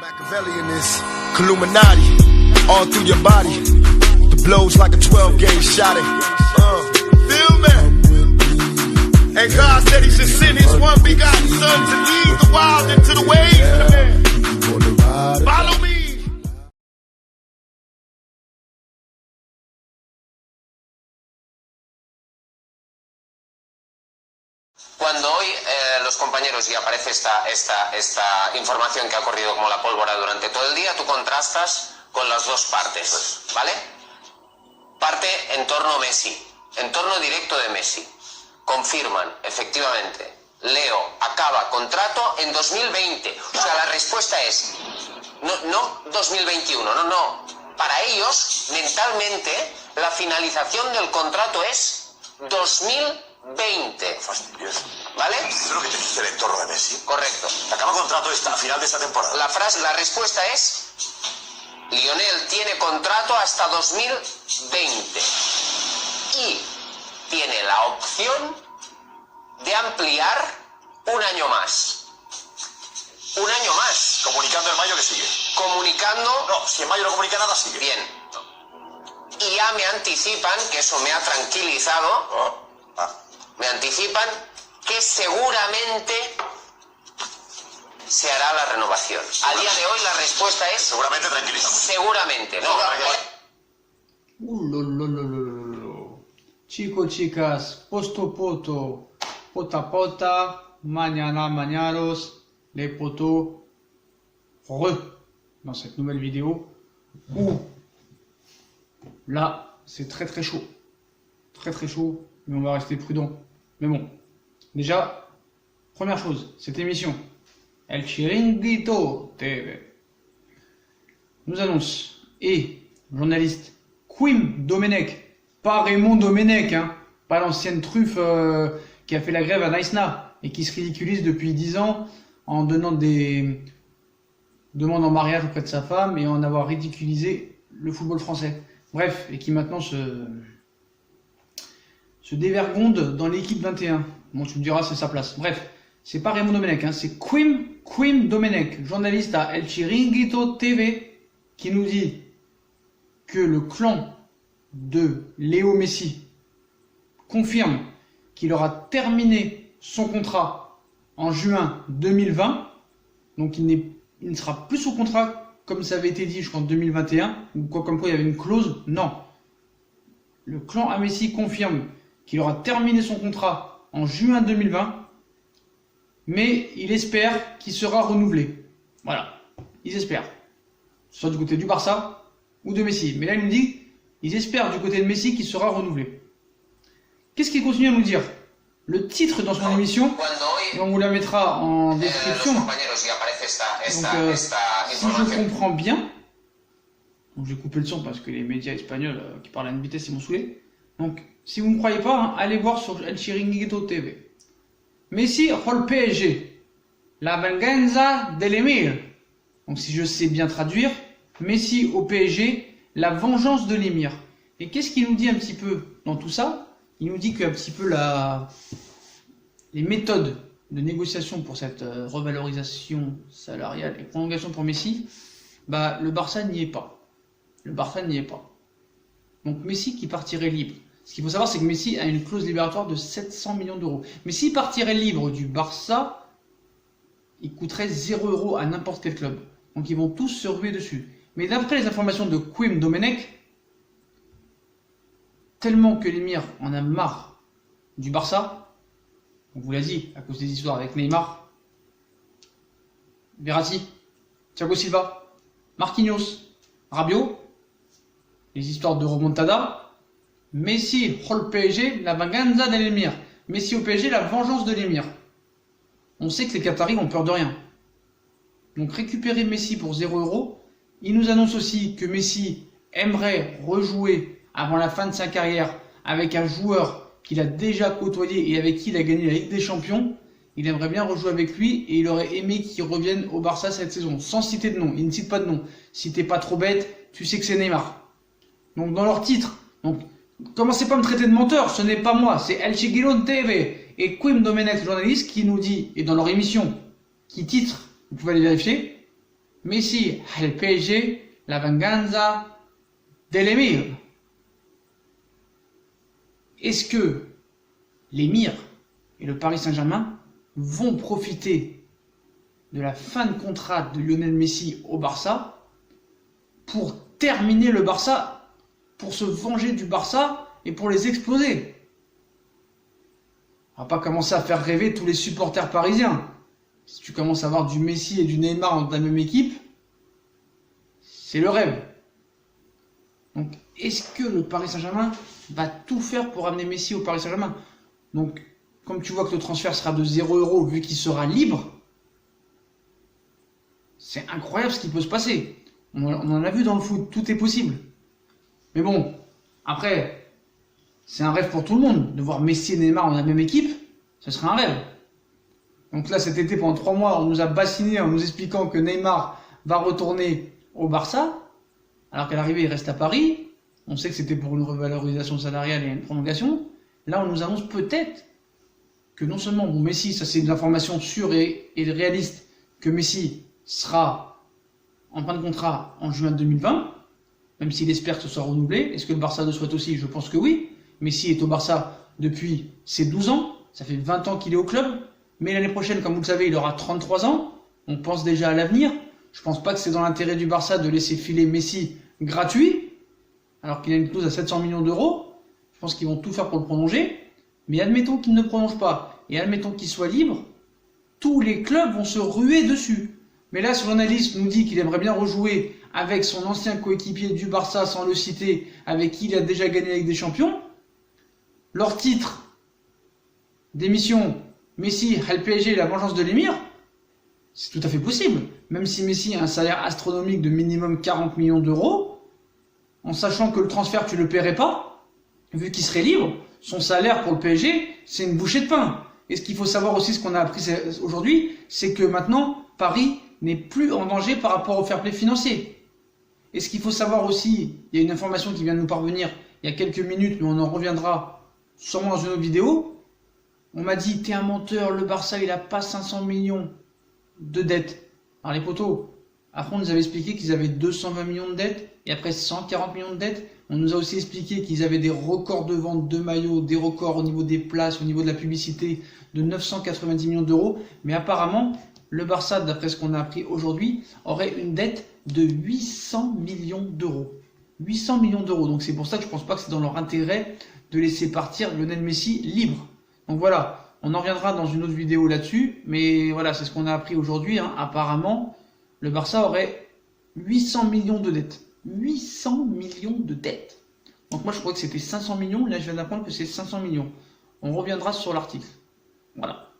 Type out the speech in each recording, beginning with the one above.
Machiavellianism, Illuminati, all through your body. The blows like a 12-gauge shot. Feel me? And God said He should send His one begotten Son to lead the wild into the ways. Follow me. Cuando hoy los compañeros, y aparece esta información que ha corrido como la pólvora durante todo el día, tú contrastas con las dos partes, ¿vale? Parte entorno Messi, entorno directo de Messi. Confirman, efectivamente, Leo acaba contrato en 2020. O sea, la respuesta es, no 2021, no. Para ellos, mentalmente, la finalización del contrato es 2020. Fastidioso. ¿Vale? ¿Eso es lo que te dice el entorno de Messi? Correcto. Acaba contrato a final de esta temporada. La respuesta es, Lionel tiene contrato hasta 2020 y tiene la opción de ampliar un año más. Un año más. Comunicando en mayo que sigue. Comunicando... No, si en mayo no comunica nada, sigue. Bien. Y ya me anticipan, que eso me ha tranquilizado, me anticipan que seguramente se hará la renovación. A día de hoy la respuesta es... Seguramente tranquilizamos. Seguramente, ¿no? Chicos, chicas, posto, pota, mañana, mañanos, les potos, dans cette nouvelle vidéo où là, c'est très très chaud. Très chaud, mais on va rester prudent. Mais bon, déjà, première chose, cette émission, El Chiringuito TV, nous annonce, et journaliste Quim Domenech, pas Raymond Domenech, hein, pas l'ancienne truffe qui a fait la grève à Naïsna et qui se ridiculise depuis 10 ans en donnant des demandes en mariage auprès de sa femme et en avoir ridiculisé le football français. Bref, et qui maintenant se dévergonde dans l'équipe 21. Bon, tu me diras, c'est sa place. Bref, c'est pas Raymond Domenech, hein, c'est Quim Domenech, journaliste à El Chiringuito TV, qui nous dit que le clan de Léo Messi confirme qu'il aura terminé son contrat en juin 2020. Donc il ne sera plus sous contrat comme ça avait été dit, je crois, en 2021, ou quoi, comme quoi il y avait une clause. Non. Le clan à Messi confirme qu'il aura terminé son contrat en juin 2020, mais il espère qu'il sera renouvelé. Voilà. Ils espèrent. Soit du côté du Barça ou de Messi. Mais là, il nous dit, ils espèrent du côté de Messi qu'il sera renouvelé. Qu'est-ce qu'il continue à nous dire? Le titre dans son émission, et on vous la mettra en description. Donc, si je comprends bien, donc je vais couper le son parce que les médias espagnols qui parlent à une vitesse, ils m'ont saoulé. Donc, si vous ne me croyez pas, hein, allez voir sur El Chiringuito TV. Messi rôle PSG. La venganza del Emir. Donc, si je sais bien traduire, Messi au PSG, la vengeance de l'émir. Et qu'est-ce qu'il nous dit un petit peu dans tout ça? Il nous dit qu'un petit peu les méthodes de négociation pour cette revalorisation salariale et prolongation pour Messi, bah, le Barça n'y est pas. Le Barça n'y est pas. Donc Messi qui partirait libre. Ce qu'il faut savoir, c'est que Messi a une clause libératoire de 700 millions d'euros. Mais s'il partirait libre du Barça, il coûterait 0 € à n'importe quel club. Donc ils vont tous se ruer dessus. Mais d'après les informations de Quim Domenech, tellement que l'émir en a marre du Barça, on vous l'a dit, à cause des histoires avec Neymar, Verratti, Thiago Silva, Marquinhos, Rabiot, les histoires de remontada, Messi rôle PSG, la venganza de l'émir. Messi au PSG, la vengeance de l'émir. On sait que les Qataris ont peur de rien. Donc récupérer Messi pour 0 €. Il nous annonce aussi que Messi aimerait rejouer avant la fin de sa carrière avec un joueur qu'il a déjà côtoyé et avec qui il a gagné la Ligue des Champions. Il aimerait bien rejouer avec lui et il aurait aimé qu'il revienne au Barça cette saison, sans citer de nom. Il ne cite pas de nom. Si t'es pas trop bête, tu sais que c'est Neymar. Donc dans leur titre, donc commencez pas à me traiter de menteur, ce n'est pas moi, c'est El Chiringuito TV et Quim Domenech, journaliste, qui nous dit, et dans leur émission, qui titre, vous pouvez aller vérifier, Messi al PSG, la venganza dell'Émir. Est-ce que l'Émir et le Paris Saint-Germain vont profiter de la fin de contrat de Lionel Messi au Barça pour terminer le Barça, pour se venger du Barça et pour les exploser? On va pas commencer à faire rêver tous les supporters parisiens. Si tu commences à avoir du Messi et du Neymar dans la même équipe, c'est le rêve. Donc, est-ce que le Paris Saint-Germain va tout faire pour amener Messi au Paris Saint-Germain? Donc, comme tu vois que le transfert sera de 0 € vu qu'il sera libre, c'est incroyable ce qui peut se passer. On en a vu dans le foot, tout est possible. Mais bon, après, c'est un rêve pour tout le monde. De voir Messi et Neymar dans la même équipe, ce serait un rêve. Donc là, cet été, pendant 3 mois, on nous a bassiné en nous expliquant que Neymar va retourner au Barça, alors qu'à l'arrivée, il reste à Paris. On sait que c'était pour une revalorisation salariale et une prolongation. Là, on nous annonce peut-être que non seulement, bon, Messi, ça c'est de l'information sûre et réaliste, que Messi sera en fin de contrat en juin 2020, même s'il espère que ce soit renouvelé. Est-ce que le Barça le souhaite aussi? Je pense que oui. Messi est au Barça depuis ses 12 ans, ça fait 20 ans qu'il est au club, mais l'année prochaine, comme vous le savez, il aura 33 ans, on pense déjà à l'avenir. Je pense pas que c'est dans l'intérêt du Barça de laisser filer Messi gratuit, alors qu'il a une clause à 700 millions d'euros. Je pense qu'ils vont tout faire pour le prolonger, mais admettons qu'il ne prolonge pas, et admettons qu'il soit libre, tous les clubs vont se ruer dessus. Mais là, ce journaliste nous dit qu'il aimerait bien rejouer avec son ancien coéquipier du Barça, sans le citer, avec qui il a déjà gagné avec des champions. Leur titre d'émission, Messi al PSG, la vengeance de l'Émir, c'est tout à fait possible. Même si Messi a un salaire astronomique de minimum 40 millions d'euros, en sachant que le transfert, tu le paierais pas, vu qu'il serait libre, son salaire pour le PSG, c'est une bouchée de pain. Et ce qu'il faut savoir aussi, ce qu'on a appris aujourd'hui, c'est que maintenant, Paris n'est plus en danger par rapport au fair play financier. Et ce qu'il faut savoir aussi, il y a une information qui vient de nous parvenir il y a quelques minutes, mais on en reviendra sûrement dans une autre vidéo. On m'a dit, t'es un menteur, le Barça, il a pas 500 millions de dettes. Alors les potos, après on nous avait expliqué qu'ils avaient 220 millions de dettes, et après 140 millions de dettes. On nous a aussi expliqué qu'ils avaient des records de vente de maillots, des records au niveau des places, au niveau de la publicité, de 990 millions d'euros. Mais apparemment, le Barça, d'après ce qu'on a appris aujourd'hui, aurait une dette de 800 millions d'euros. 800 millions d'euros. Donc c'est pour ça que je pense pas que c'est dans leur intérêt de laisser partir Lionel Messi libre. Donc voilà, on en reviendra dans une autre vidéo là-dessus. Mais voilà, c'est ce qu'on a appris aujourd'hui. Apparemment, le Barça aurait 800 millions de dettes. 800 millions de dettes. Donc moi je crois que c'était 500 millions, là je viens d'apprendre que c'est 500 millions. On reviendra sur l'article. Voilà.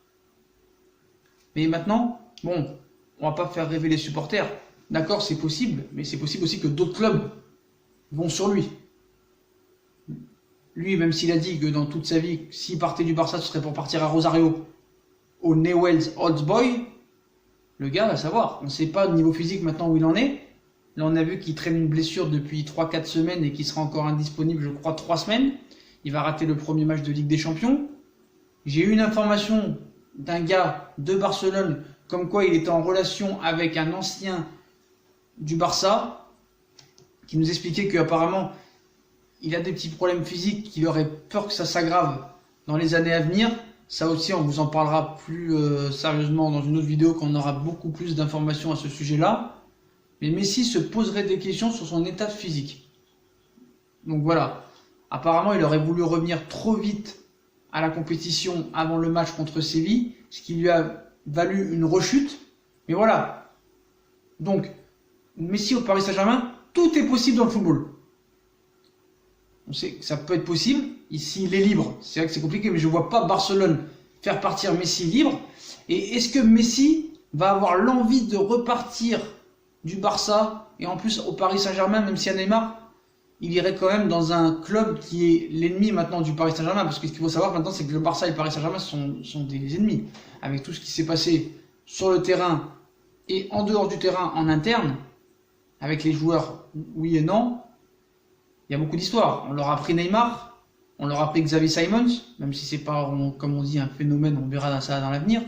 Mais maintenant, bon, on va pas faire rêver les supporters. D'accord, c'est possible, mais c'est possible aussi que d'autres clubs vont sur lui. Lui, même s'il a dit que dans toute sa vie, s'il partait du Barça, ce serait pour partir à Rosario, au Newell's Old Boys, le gars va savoir. On ne sait pas au niveau physique maintenant où il en est. Là, on a vu qu'il traîne une blessure depuis 3-4 semaines et qu'il sera encore indisponible, je crois, 3 semaines. Il va rater le premier match de Ligue des Champions. J'ai eu une information d'un gars de Barcelone, comme quoi il était en relation avec un ancien du Barça, qui nous expliquait qu'apparemment, il a des petits problèmes physiques, qu'il aurait peur que ça s'aggrave dans les années à venir. Ça aussi, on vous en parlera plus sérieusement dans une autre vidéo, quand on aura beaucoup plus d'informations à ce sujet-là. Mais Messi se poserait des questions sur son état physique. Donc voilà. Apparemment, il aurait voulu revenir trop vite à la compétition avant le match contre Séville, ce qui lui a valu une rechute. Mais voilà. Donc, Messi au Paris Saint-Germain, tout est possible dans le football. On sait que ça peut être possible. Ici, il est libre. C'est vrai que c'est compliqué, mais je ne vois pas Barcelone faire partir Messi libre. Et est-ce que Messi va avoir l'envie de repartir du Barça, et en plus au Paris Saint-Germain, même si à Neymar, il irait quand même dans un club qui est l'ennemi maintenant du Paris Saint-Germain, parce que ce qu'il faut savoir maintenant, c'est que le Barça et le Paris Saint-Germain sont des ennemis. Avec tout ce qui s'est passé sur le terrain et en dehors du terrain, en interne, avec les joueurs oui et non, il y a beaucoup d'histoires. On leur a pris Neymar, on leur a pris Xavi Simons, même si c'est pas, comme on dit, un phénomène, on verra ça dans l'avenir.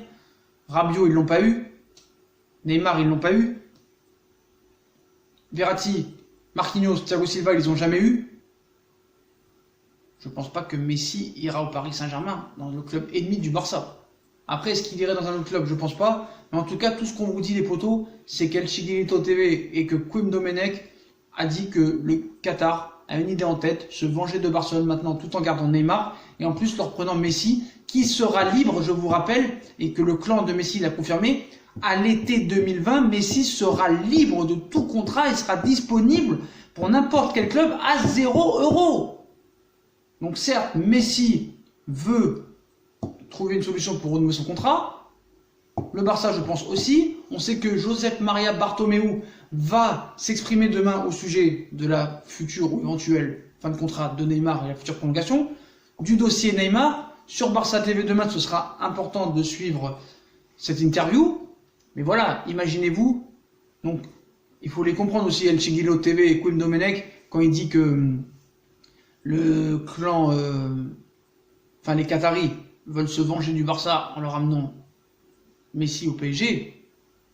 Rabiot, ils l'ont pas eu. Neymar, ils l'ont pas eu. Verratti, Marquinhos, Thiago Silva, ils les ont jamais eu. Je pense pas que Messi ira au Paris Saint-Germain, dans le club ennemi du Barça. Après, est-ce qu'il irait dans un autre club? Je pense pas. Mais en tout cas, tout ce qu'on vous dit, les potos, c'est qu'El Chiringuito TV et que Quim Domenech a dit que le Qatar a une idée en tête, se venger de Barcelone maintenant tout en gardant Neymar et en plus leur prenant Messi, qui sera libre, je vous rappelle, et que le clan de Messi l'a confirmé. À l'été 2020, Messi sera libre de tout contrat et sera disponible pour n'importe quel club à 0 €. Donc certes, Messi veut trouver une solution pour renouveler son contrat. Le Barça, je pense aussi. On sait que Josep Maria Bartomeu va s'exprimer demain au sujet de la future ou éventuelle fin de contrat de Neymar et la future prolongation. Du dossier Neymar, sur Barça TV demain, ce sera important de suivre cette interview. Mais voilà, imaginez-vous. Donc, il faut les comprendre aussi, El Chiringuito TV et Quim Domenech, quand il dit que le clan, les Qataris veulent se venger du Barça en leur amenant Messi au PSG,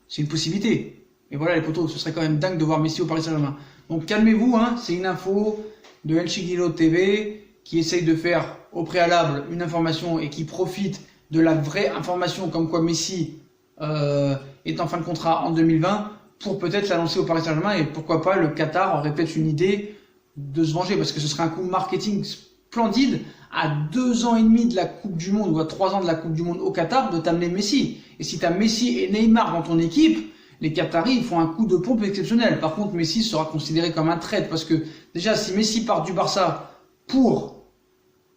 c'est une possibilité. Et voilà les potos, ce serait quand même dingue de voir Messi au Paris Saint-Germain. Donc calmez-vous, hein, c'est une info de El Chiringuito TV qui essaye de faire au préalable une information et qui profite de la vraie information comme quoi Messi est en fin de contrat en 2020 pour peut-être l'annoncer au Paris Saint-Germain et pourquoi pas le Qatar aurait peut-être une idée de se venger parce que ce serait un coup marketing splendide à 2 ans et demi de la Coupe du Monde ou à 3 ans de la Coupe du Monde au Qatar de t'amener Messi. Et si tu as Messi et Neymar dans ton équipe, les Qataris font un coup de pompe exceptionnel. Par contre, Messi sera considéré comme un traître parce que déjà, si Messi part du Barça pour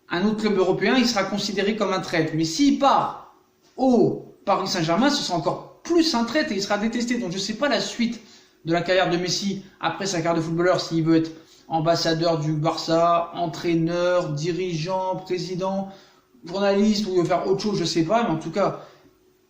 un autre club européen, il sera considéré comme un traître. Mais s'il part au Paris Saint-Germain, ce sera encore plus un traître et il sera détesté. Donc je ne sais pas la suite de la carrière de Messi après sa carrière de footballeur, s'il veut être ambassadeur du Barça, entraîneur, dirigeant, président, journaliste ou il veut faire autre chose, je ne sais pas. Mais en tout cas,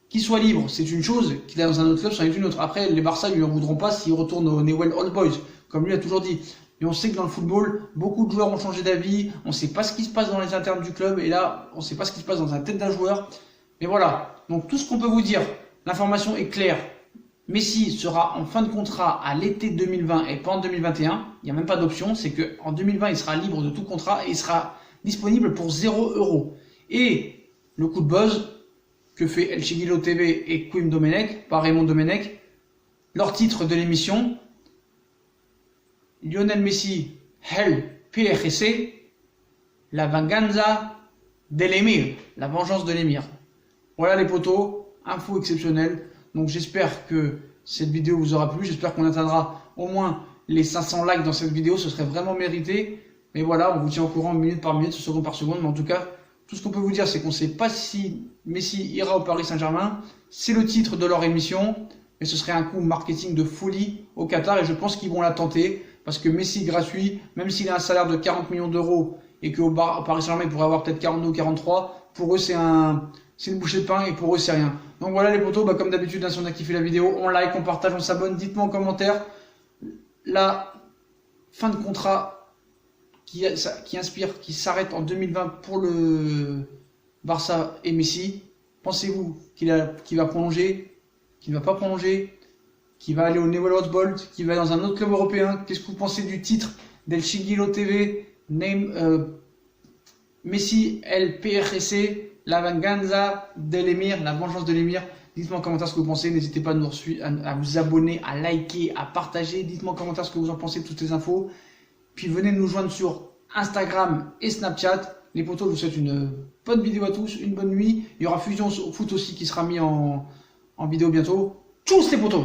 qu'il soit libre, c'est une chose, qu'il aille dans un autre club, c'en est une autre. Après, les Barça ne lui en voudront pas s'il retourne au Newell's Old Boys, comme lui a toujours dit. Mais on sait que dans le football, beaucoup de joueurs ont changé d'avis, on ne sait pas ce qui se passe dans les internes du club, et là, on ne sait pas ce qui se passe dans la tête d'un joueur. Mais voilà, donc tout ce qu'on peut vous dire, l'information est claire. Messi sera en fin de contrat à l'été 2020 et pas en 2021. Il n'y a même pas d'option, c'est qu'en 2020, il sera libre de tout contrat et il sera disponible pour 0 €. Et le coup de buzz que fait El Chiringuito TV et Quim Domenech, par Raymond Domenech, leur titre de l'émission, Lionel Messi, El PRC, la venganza de l'émir, la vengeance de l'émir. Voilà les potos, info exceptionnelle. Donc j'espère que cette vidéo vous aura plu, j'espère qu'on atteindra au moins les 500 likes dans cette vidéo, ce serait vraiment mérité. Mais voilà, on vous tient au courant minute par minute, seconde par seconde, mais en tout cas, tout ce qu'on peut vous dire, c'est qu'on ne sait pas si Messi ira au Paris Saint-Germain. C'est le titre de leur émission, mais ce serait un coup marketing de folie au Qatar et je pense qu'ils vont la tenter parce que Messi gratuit, même s'il a un salaire de 40 millions d'euros et qu'au Paris Saint-Germain il pourrait avoir peut-être 42 ou 43, pour eux c'est une bouchée de pain et pour eux c'est rien. Donc voilà les potos, comme d'habitude, si on a kiffé la vidéo, on like, on partage, on s'abonne, dites-moi en commentaire la fin de contrat qui inspire, qui s'arrête en 2020 pour le Barça et Messi. Pensez-vous qu'il va prolonger, qu'il ne va pas prolonger, qu'il va aller au Newell's Old Boys, qu'il va aller dans un autre club européen? Qu'est-ce que vous pensez du titre d'El Chiringuito TV, Messi, El PRC, la venganza de l'émir, la vengeance de l'émir? Dites-moi en commentaire ce que vous pensez, n'hésitez pas à vous abonner, à liker, à partager. Dites-moi en commentaire ce que vous en pensez de toutes les infos. Puis venez nous joindre sur Instagram et Snapchat. Les potos, je vous souhaite une bonne vidéo à tous, une bonne nuit. Il y aura Fusion Foot aussi qui sera mis en vidéo bientôt. Tchuss les potos!